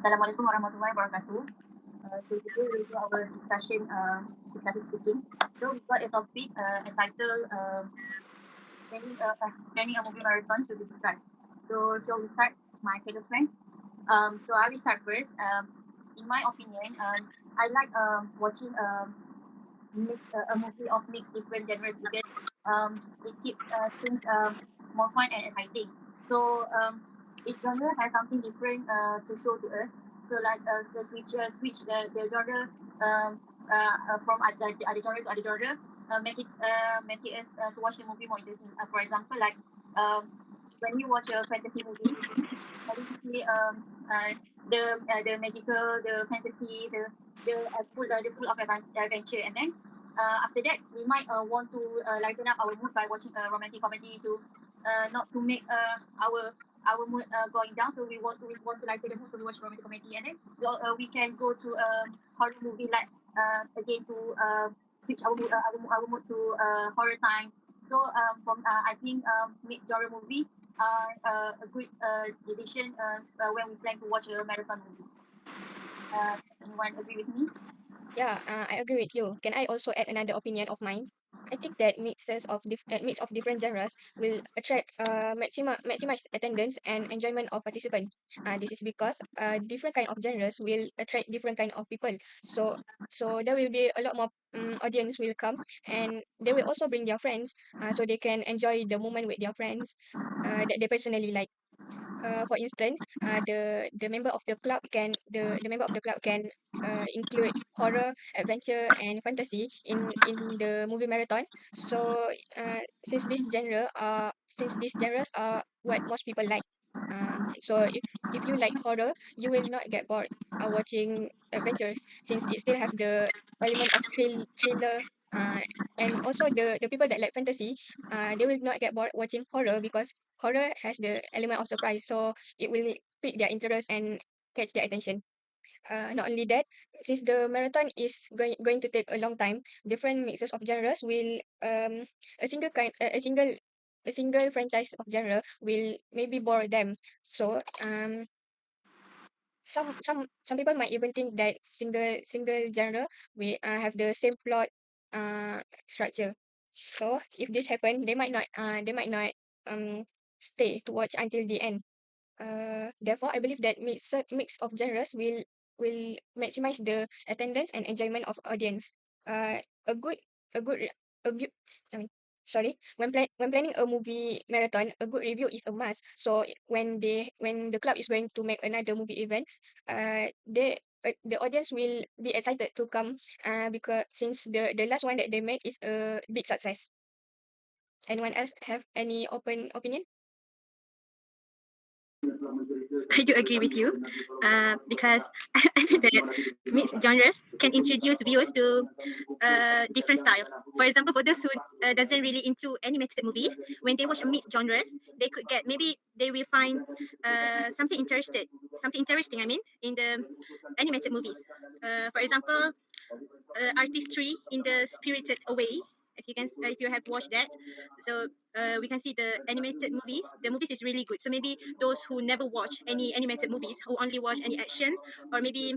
Assalamualaikum warahmatullahi wabarakatuh. So today we do our discussion speaking. So we got a topic entitled planning a movie marathon to be described. So shall we start, my fellow friend? So I will start first. In my opinion, I like watching a movie of mixed different genres because it keeps things more fun and exciting. So each genre has something different to show to us. So like switch the genre from other genre to other genre, make it us to watch the movie more interesting. For example, like um, when you watch a fantasy movie, basically the magical, the fantasy, the full of adventure, and then after that we might want to lighten up our mood by watching a romantic comedy to not to make our mood going down. So we want to lighten the mood, so we watch romantic comedy, and then we can go to a horror movie like again to switch our mood to horror time. So from I think mixed genre movie are a good decision when we plan to watch a marathon movie. Anyone agree with me? Yeah, I agree with you. Can I also add another opinion of mine? I think that mix of different genres will attract maximize attendance and enjoyment of participant. This is because different kind of genres will attract different kind of people. So there will be a lot more audience will come, and they will also bring their friends so they can enjoy the moment with their friends that they personally like. For instance, the member of the club can include horror, adventure, and fantasy in the movie marathon. So, since these genres are what most people like, so if you like horror, you will not get bored watching adventures since it still have the element of thriller. And also the people that like fantasy, they will not get bored watching horror because horror has the element of surprise, so it will pique their interest and catch their attention. Not only that, since the marathon is going to take a long time, different mixes of genres will a single kind a single franchise of genre will maybe bore them. So some people might even think that single genre we have the same plot structure. So if this happen, they might not stay to watch until the end. Therefore, I believe that mix of genres will maximize the attendance and enjoyment of audience. A good a good re- a good I mean sorry when planning a movie marathon, a good review is a must. So when the club is going to make another movie event, the audience will be excited to come because since the last one that they make is a big success. Anyone else have any open opinion? I do agree with you because I think that mixed genres can introduce viewers to different styles. For example, for those who doesn't really into animated movies, when they watch a mixed genres, they could get maybe they will find something interesting. I mean, in the animated movies. For example, artistry in the Spirited Away. If you have watched that, so we can see the animated movies. The movies is really good. So maybe those who never watch any animated movies, who only watch any actions, or maybe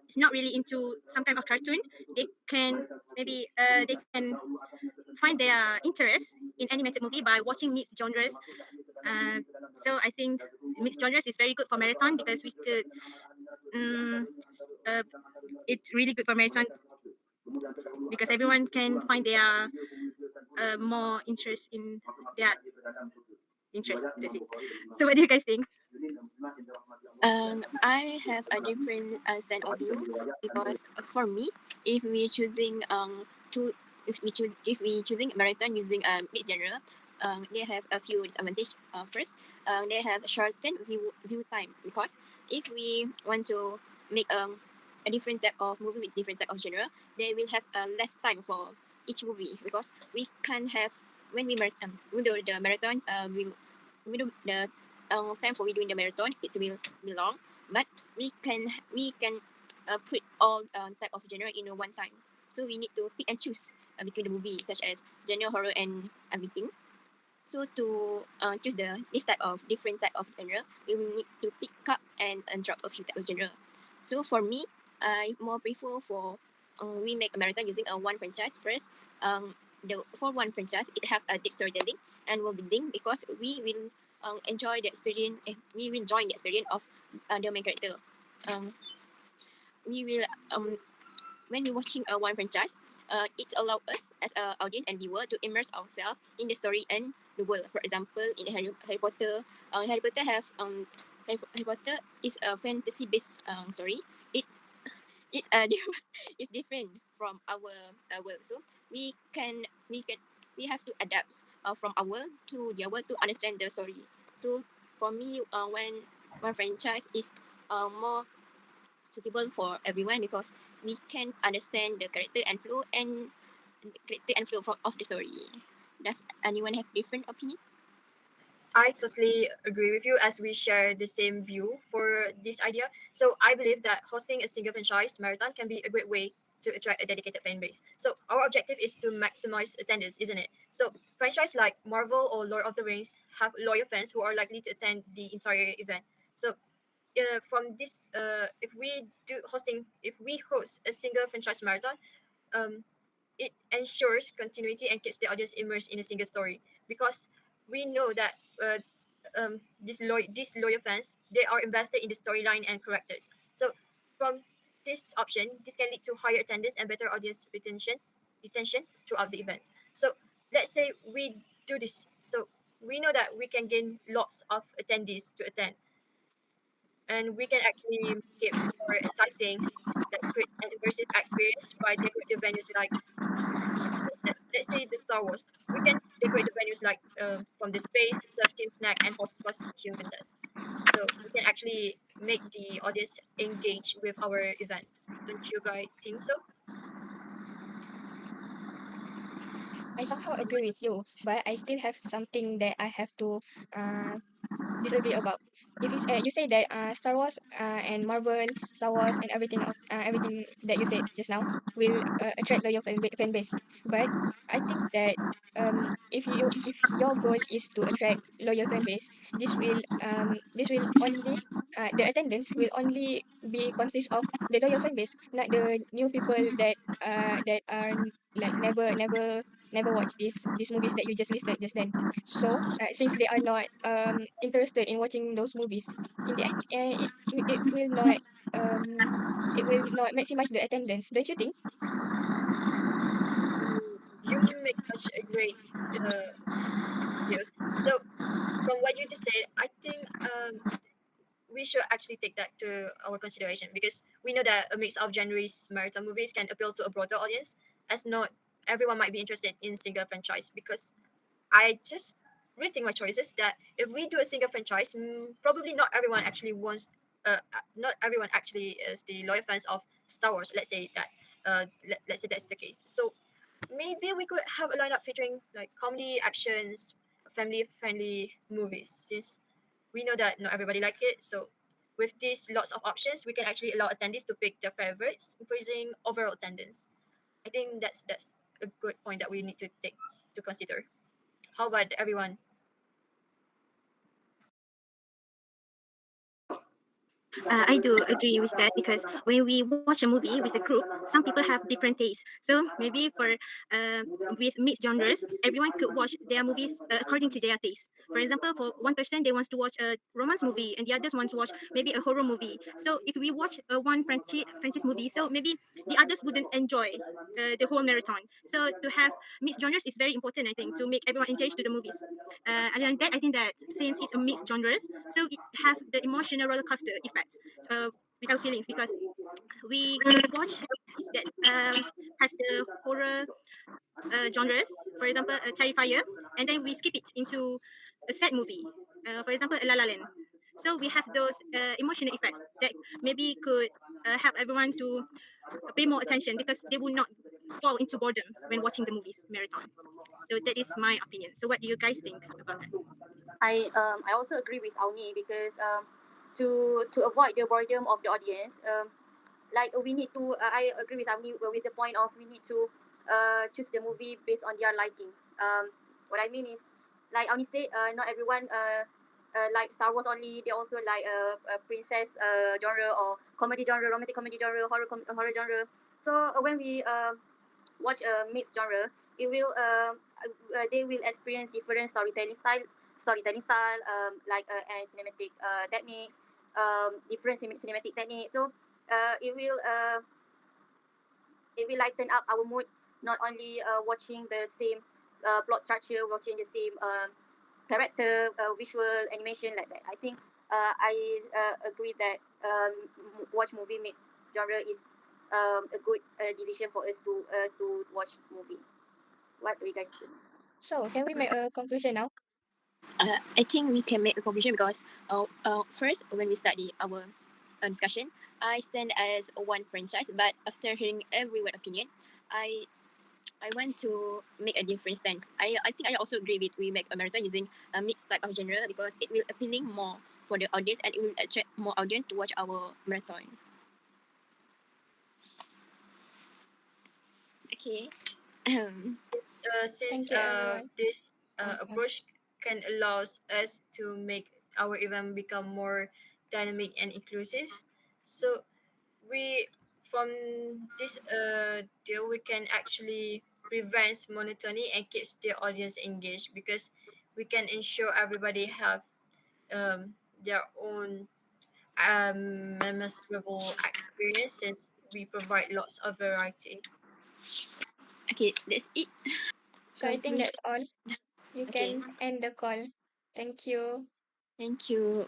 it's not really into some kind of cartoon, they can maybe they can find their interest in animated movie by watching mixed genres. Uh, so I think mixed genres is very good for marathon because we could. Um, uh, it's really good for marathon because everyone can find their more interest in their interest. That's it. So what do you guys think? I have a different stand of view because for me, if we choosing to if we choosing marathon using mid genre, they have a few disadvantages. First, they have shortened view time because if we want to make a different type of movie with different type of genre, they will have less time for each movie because we can have when we do the marathon we do the time for we doing the marathon it will be long, but we can put all type of genre in one time. So we need to pick and choose between the movie such as genre horror and everything. So to choose this type of different type of genre, we will need to pick up and drop a few type of genre. So for me, I more prefer for we make a marathon using a one franchise first. For one franchise, it have a deep storytelling and world building because we will enjoy the experience. We will join the experience of the main character. Um, we will when we're watching a one franchise, it allows us as an audience and viewer to immerse ourselves in the story and the world. For example, in Harry Potter, Harry Potter have Harry Potter is a fantasy based story. It it's it's different from our world. So we have to adapt from our world to their world to understand the story. So for me, when one franchise is more suitable for everyone because we can understand the character and flow of the story. Does anyone have different opinion? I totally agree with you as we share the same view for this idea. So I believe that hosting a single franchise marathon can be a great way to attract a dedicated fan base. So our objective is to maximize attendance, isn't it? So franchise like Marvel or Lord of the Rings have loyal fans who are likely to attend the entire event. So from this, if we host a single franchise marathon, um, it ensures continuity and keeps the audience immersed in a single story because we know that these loyal fans they are invested in the storyline and characters. So from this option, this can lead to higher attendance and better audience retention throughout the event. So let's say we do this. So we know that we can gain lots of attendees to attend, and we can actually make it more exciting, like create an immersive experience by decorative venues like let's say the Star Wars, we can decorate the venues like from the space, serve team snack, and host costume contests. So we can actually make the audience engage with our event. Don't you guys think so? I somehow agree with you, but I still have something that I have to uh, disagree about. If you say that Star Wars and Marvel, Star Wars and everything that you said just now will attract loyal fan base, but I think that if your goal is to attract loyal fan base, this will only the attendance will only be consist of the loyal fan base, not the new people that are like never watch these movies that you just listed just then. So, since they are not interested in watching those movies, in the end, um it will not maximize the attendance, don't you think? You make such a great views. So from what you just said, I think we should actually take that to our consideration because we know that a mix of genres marathon movies can appeal to a broader audience as not everyone might be interested in single franchise because I just rethink my choices that if we do a single franchise, probably not everyone actually wants. Not everyone actually is the loyal fans of Star Wars. Let's say that. Let's say that's the case. So maybe we could have a lineup featuring like comedy, actions, family-friendly movies. Since we know that not everybody like it, so with these lots of options, we can actually allow attendees to pick their favorites, increasing overall attendance. I think that's a good point that we need to take to consider. How about everyone? I do agree with that because when we watch a movie with a group, some people have different tastes. So maybe for with mixed genres, everyone could watch their movies according to their taste. For example, for one person they wants to watch a romance movie, and the others want to watch maybe a horror movie. So if we watch one franchise movie, so maybe the others wouldn't enjoy the whole marathon. So to have mixed genres is very important, I think, to make everyone engage to the movies. And then that I think that since it's a mixed genres, so it have the emotional roller coaster effect with our feelings because we could watch movies that has the horror genres, for example, Terrifier, and then we skip it into a sad movie, for example, La La Land. So we have those emotional effects that maybe could help everyone to pay more attention because they will not fall into boredom when watching the movies marathon. So that is my opinion. So what do you guys think about that? I also agree with Auni because to avoid the boredom of the audience, like we need to I agree with Auni with the point of we need to choose the movie based on their liking. What I mean is like Auni said, not everyone like Star Wars only. They also like a princess genre, or comedy genre, romantic comedy genre, horror genre. So when we watch a mixed genre, it will they will experience different storytelling style, and cinematic techniques, different cinematic techniques. So uh, it will uh, it will lighten up our mood, not only watching the same plot structure, watching the same character, visual animation like that. I think I agree that watch movie mix genre is a good decision for us to watch movie. What do you guys think? So can we make a conclusion now? I think we can make a conclusion because first when we study our discussion, I stand as one franchise, but after hearing everyone's opinion, I I want to make a different stance. I think I also agree with we make a marathon using a mixed type of genre because it will appealing more for the audience and it will attract more audience to watch our marathon. Okay. Since Thank you, everyone. this Okay. approach can allows us to make our event become more dynamic and inclusive, so we from this deal we can actually prevent monotony and keeps the audience engaged, because we can ensure everybody have their own memorable experiences. We provide lots of variety. Okay, that's it. So I think Conclusion. that's all. You Okay. can end the call. Thank you. Thank you.